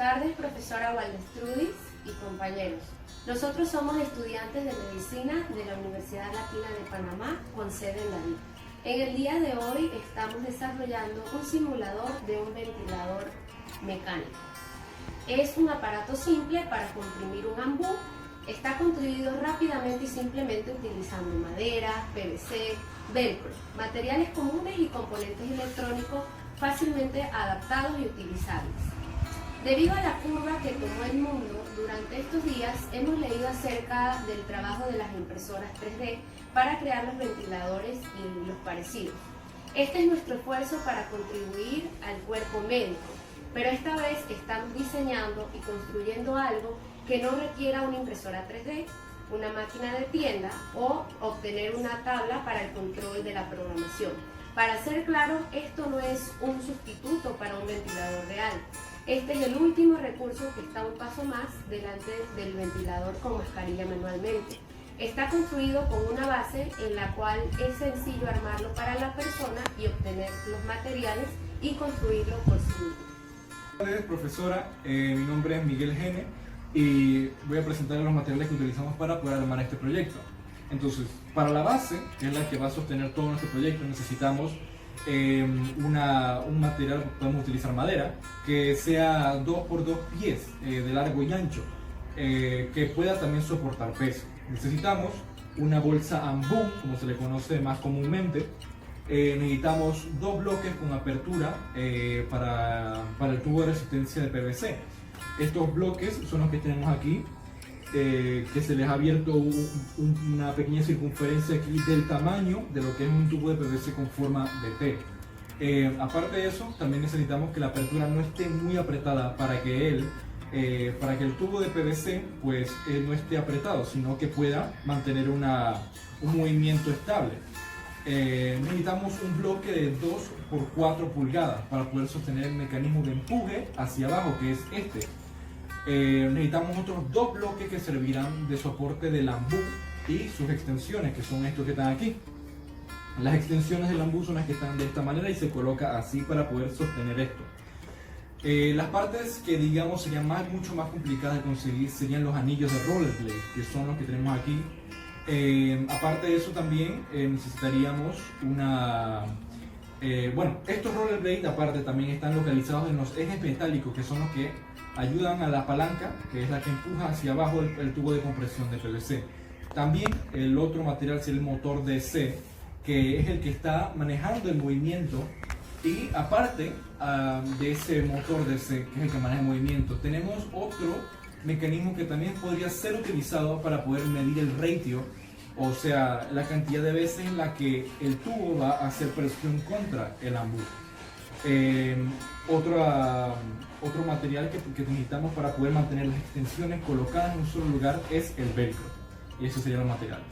tardes, profesora Waldestrudis y compañeros. Nosotros somos estudiantes de Medicina de la Universidad Latina de Panamá con sede en David. En el día de hoy estamos desarrollando un simulador de un ventilador mecánico. Es un aparato simple para comprimir un ambú. Está construido rápidamente y simplemente utilizando madera, PVC, velcro, materiales comunes y componentes electrónicos fácilmente adaptados y utilizables. Debido a la curva que tomó el mundo durante estos días, hemos leído acerca del trabajo de las impresoras 3D para crear los ventiladores y los parecidos. Este es nuestro esfuerzo para contribuir al cuerpo médico, pero esta vez estamos diseñando y construyendo algo que no requiera una impresora 3D, una máquina de tienda o obtener una tabla para el control de la programación. Para ser claro, esto no es un sustituto para un ventilador real. Este es el último recurso que está un paso más delante del ventilador con mascarilla manualmente. Está construido con una base en la cual es sencillo armarlo para la persona y obtener los materiales y construirlo por sí mismo. Buenas tardes, profesora. Mi nombre es Miguel Gene y voy a presentarles los materiales que utilizamos para poder armar este proyecto. Entonces, para la base, que es la que va a sostener todo nuestro proyecto, necesitamos un material, podemos utilizar madera, que sea 2 por 2 pies de largo y ancho, que pueda también soportar peso. Necesitamos una bolsa ambú, como se le conoce más comúnmente. Necesitamos 2 bloques con apertura para el tubo de resistencia de PVC. Estos bloques son los que tenemos aquí, que se les ha abierto una pequeña circunferencia aquí del tamaño de lo que es un tubo de PVC con forma de T. Aparte de eso, también necesitamos que la apertura no esté muy apretada para que el tubo de PVC pues, no esté apretado, sino que pueda mantener un movimiento estable. Necesitamos un bloque de 2 por 4 pulgadas para poder sostener el mecanismo de empuje hacia abajo, que es este. Necesitamos otros 2 bloques que servirán de soporte del ambú y sus extensiones, que son estos que están aquí. Las extensiones del ambú son las que están de esta manera y se coloca así para poder sostener esto. Las partes que digamos serían mucho más complicadas de conseguir serían los anillos de rollerblade, que son los que tenemos aquí. Aparte de eso también necesitaríamos estos rollerblades aparte también están localizados en los ejes metálicos, que son los que ayudan a la palanca, que es la que empuja hacia abajo el tubo de compresión de PVC. También el otro material es el motor DC, que es el que está manejando el movimiento. Y aparte de ese motor DC, que es el que maneja el movimiento, tenemos otro mecanismo que también podría ser utilizado para poder medir el ratio, o sea, la cantidad de veces en la que el tubo va a hacer presión contra el ambú. Otro material que necesitamos para poder mantener las extensiones colocadas en un solo lugar es el velcro, y esos serían los materiales.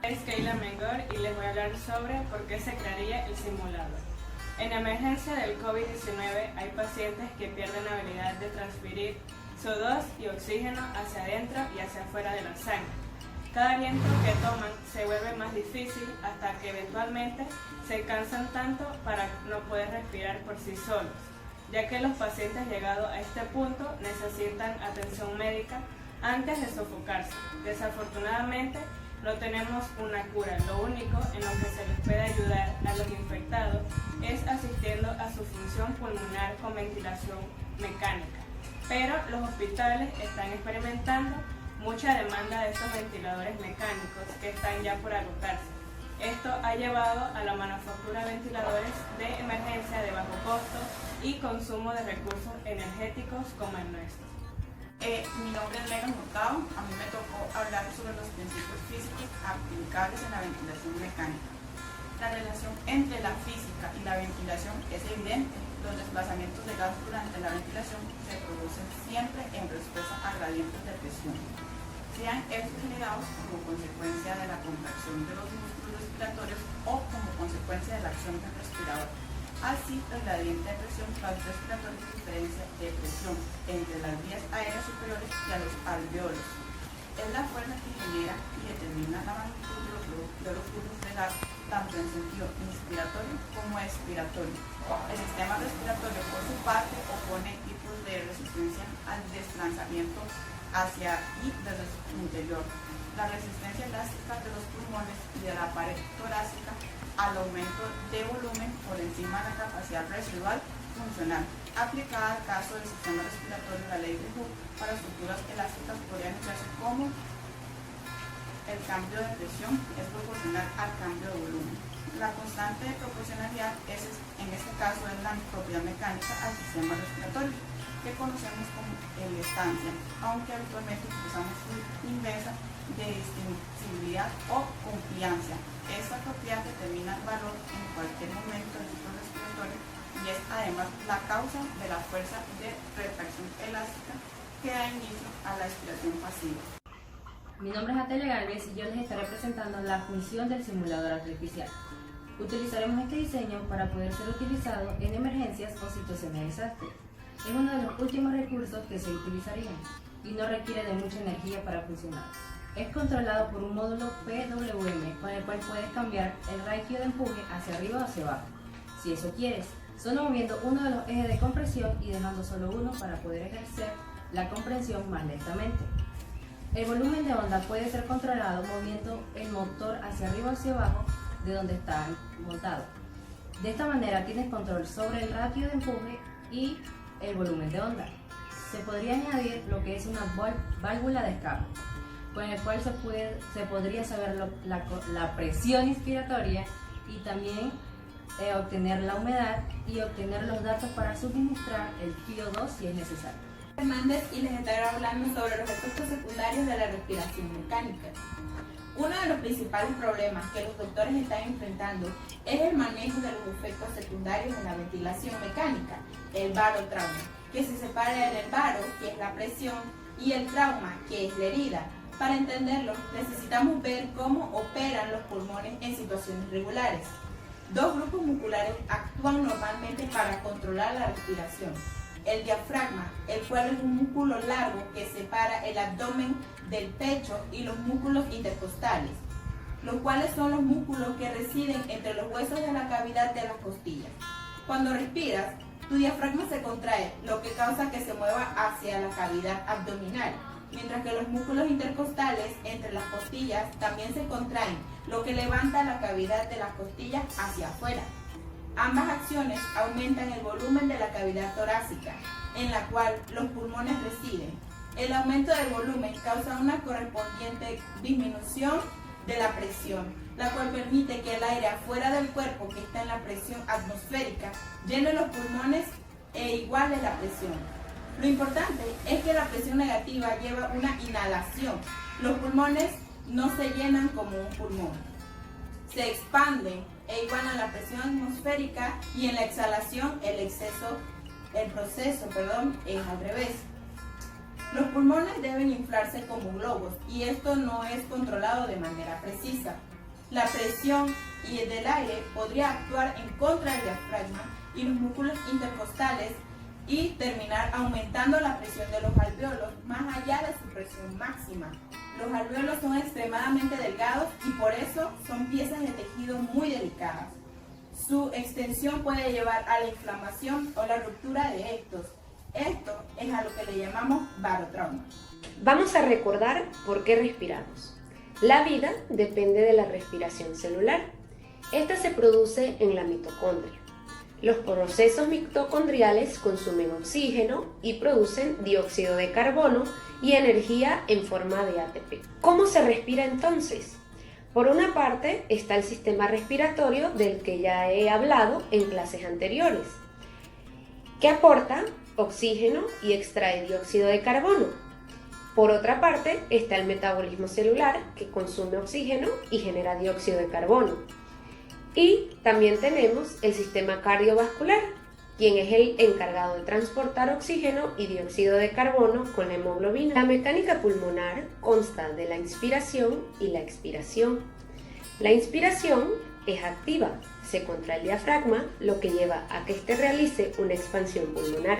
Es Keila Mengor y les voy a hablar sobre por qué se crearía el simulador. En emergencia del COVID-19 hay pacientes que pierden la habilidad de transferir CO2 y oxígeno hacia adentro y hacia afuera de la sangre. Cada aliento que toman se vuelve más difícil hasta que eventualmente se cansan tanto para no poder respirar por sí solos, ya que los pacientes llegados a este punto necesitan atención médica antes de sofocarse. Desafortunadamente no tenemos una cura, lo único en lo que se les puede ayudar a los infectados es asistiendo a su función pulmonar con ventilación mecánica. Pero los hospitales están experimentando mucha demanda de estos ventiladores mecánicos que están ya por agotarse. Esto ha llevado a la manufactura de ventiladores de emergencia de bajo costo y consumo de recursos energéticos como el nuestro. Mi nombre es Megan Hurtado. A mí me tocó hablar sobre los principios físicos aplicables en la ventilación mecánica. La relación entre la física y la ventilación es evidente. Los desplazamientos de gas durante la ventilación se producen siempre en respuesta a gradientes de presión, sean estos generados como consecuencia de la contracción de los músculos respiratorios o como consecuencia de la acción del respirador. Así, el gradiente de presión respiratoria es diferencia de presión entre las vías aéreas superiores y a los alveolos. Es la fuerza que genera y determina la magnitud de los flujos de gas, tanto en sentido inspiratorio como expiratorio. El sistema respiratorio, por su parte, opone tipos de resistencia al lanzamiento hacia y desde su interior. La resistencia elástica de los pulmones y de la pared torácica al aumento de volumen por encima de la capacidad residual funcional. Aplicada al caso del sistema respiratorio, la ley de Hooke para estructuras elásticas podría anunciarse como el cambio de presión es proporcional al cambio de volumen. La constante de proporcionalidad en este caso es la propiedad mecánica al sistema respiratorio, que conocemos como estancia, aunque habitualmente utilizamos su inversa de distintibilidad o compliancia. Esta propiedad determina el valor en cualquier momento del ciclo respiratorio y es además la causa de la fuerza de retracción elástica que da inicio a la expiración pasiva. Mi nombre es Atelia Gálvez y yo les estaré presentando la función del simulador artificial. Utilizaremos este diseño para poder ser utilizado en emergencias o situaciones de desastre. Es uno de los últimos recursos que se utilizarían y no requiere de mucha energía para funcionar. Es controlado por un módulo PWM con el cual puedes cambiar el ratio de empuje hacia arriba o hacia abajo, si eso quieres, solo moviendo uno de los ejes de compresión y dejando solo uno para poder ejercer la compresión más lentamente. El volumen de onda puede ser controlado moviendo el motor hacia arriba o hacia abajo de donde está montado. De esta manera tienes control sobre el ratio de empuje y el volumen de onda. Se podría añadir lo que es una válvula de escape, con el cual se podría saber la presión inspiratoria y también obtener la humedad y obtener los datos para suministrar el CO2 si es necesario. Hernández y les estaré hablando sobre los efectos secundarios de la respiración mecánica. Uno de los principales problemas que los doctores están enfrentando es el manejo de los efectos secundarios de la ventilación mecánica, el barotrauma, que se separa del baro, que es la presión, y el trauma, que es la herida. Para entenderlo, necesitamos ver cómo operan los pulmones en situaciones regulares. Dos grupos musculares actúan normalmente para controlar la respiración. El diafragma, el cual es un músculo largo que separa el abdomen del pecho, y los músculos intercostales, los cuales son los músculos que residen entre los huesos de la cavidad de las costillas. Cuando respiras, tu diafragma se contrae, lo que causa que se mueva hacia la cavidad abdominal, mientras que los músculos intercostales entre las costillas también se contraen, lo que levanta la cavidad de las costillas hacia afuera. Ambas acciones aumentan el volumen de la cavidad torácica, en la cual los pulmones residen. El aumento del volumen causa una correspondiente disminución de la presión, la cual permite que el aire afuera del cuerpo, que está en la presión atmosférica, llene los pulmones e iguale la presión. Lo importante es que la presión negativa lleva una inhalación. Los pulmones no se llenan como un pulmón, se expanden e igualan la presión atmosférica, y en la exhalación el proceso es al revés. Los pulmones deben inflarse como globos y esto no es controlado de manera precisa. La presión del aire podría actuar en contra del diafragma y los músculos intercostales y terminar aumentando la presión de los alvéolos más allá de su presión máxima. Los alvéolos son extremadamente delgados y por eso son piezas de tejido muy delicadas. Su extensión puede llevar a la inflamación o la ruptura de estos. Esto es a lo que le llamamos barotrauma. Vamos a recordar por qué respiramos. La vida depende de la respiración celular. Esta se produce en la mitocondria. Los procesos mitocondriales consumen oxígeno y producen dióxido de carbono y energía en forma de ATP. ¿Cómo se respira entonces? Por una parte está el sistema respiratorio del que ya he hablado en clases anteriores, que aporta oxígeno y extrae dióxido de carbono. Por otra parte está el metabolismo celular, que consume oxígeno y genera dióxido de carbono. Y también tenemos el sistema cardiovascular, quien es el encargado de transportar oxígeno y dióxido de carbono con la hemoglobina. La mecánica pulmonar consta de la inspiración y la expiración. La inspiración es activa, se contrae el diafragma, lo que lleva a que éste realice una expansión pulmonar.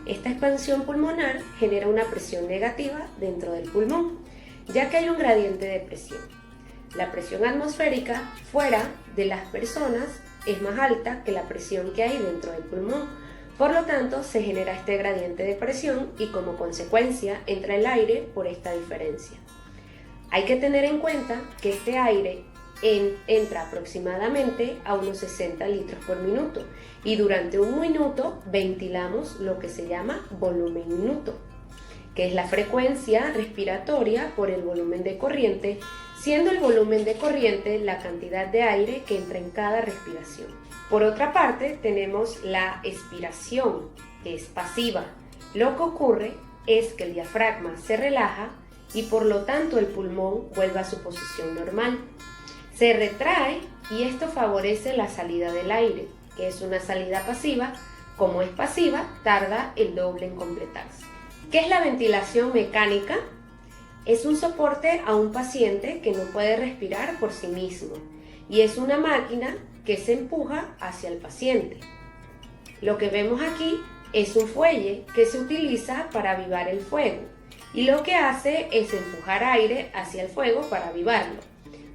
Esta expansión pulmonar genera una presión negativa dentro del pulmón, ya que hay un gradiente de presión. La presión atmosférica fuera de las personas es más alta que la presión que hay dentro del pulmón, Por lo tanto, se genera este gradiente de presión y como consecuencia entra el aire por esta diferencia. Hay que tener en cuenta que este aire entra aproximadamente a unos 60 litros por minuto y durante un minuto ventilamos lo que se llama volumen minuto, que es la frecuencia respiratoria por el volumen de corriente, siendo el volumen de corriente la cantidad de aire que entra en cada respiración. Por otra parte, tenemos la expiración, que es pasiva. Lo que ocurre es que el diafragma se relaja y por lo tanto el pulmón vuelve a su posición normal. Se retrae y esto favorece la salida del aire, que es una salida pasiva. Como es pasiva, tarda el doble en completarse. ¿Qué es la ventilación mecánica? Es un soporte a un paciente que no puede respirar por sí mismo y es una máquina que se empuja hacia el paciente. Lo que vemos aquí es un fuelle que se utiliza para avivar el fuego y lo que hace es empujar aire hacia el fuego para avivarlo.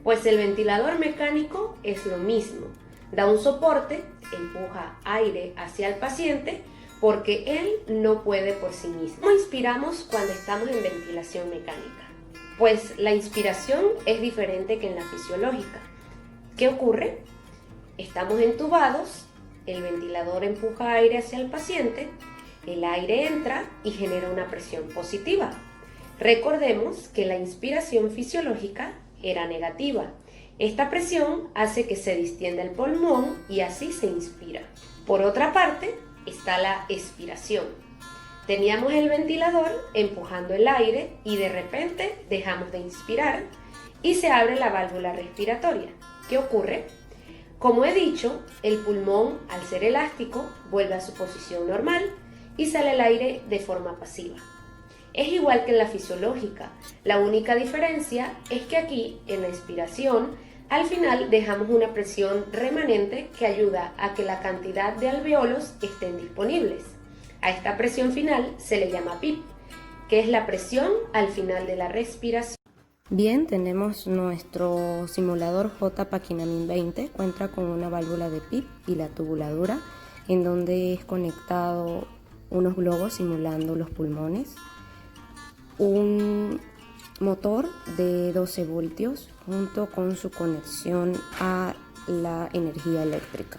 Pues el ventilador mecánico es lo mismo, da un soporte, empuja aire hacia el paciente porque él no puede por sí mismo. ¿Cómo inspiramos cuando estamos en ventilación mecánica? Pues la inspiración es diferente que en la fisiológica. ¿Qué ocurre? Estamos entubados, el ventilador empuja aire hacia el paciente, el aire entra y genera una presión positiva. Recordemos que la inspiración fisiológica era negativa. Esta presión hace que se distienda el pulmón y así se inspira. Por otra parte, está la expiración. Teníamos el ventilador empujando el aire y de repente dejamos de inspirar y se abre la válvula respiratoria. ¿Qué ocurre? Como he dicho, el pulmón, al ser elástico, vuelve a su posición normal y sale el aire de forma pasiva. Es igual que en la fisiológica, la única diferencia es que aquí, en la expiración, al final dejamos una presión remanente que ayuda a que la cantidad de alveolos estén disponibles. A esta presión final se le llama PIP, que es la presión al final de la respiración. Bien, tenemos nuestro simulador J-Paquinamin 20, cuenta con una válvula de PIP y la tubuladura, en donde es conectado unos globos simulando los pulmones, un motor de 12 voltios junto con su conexión a la energía eléctrica.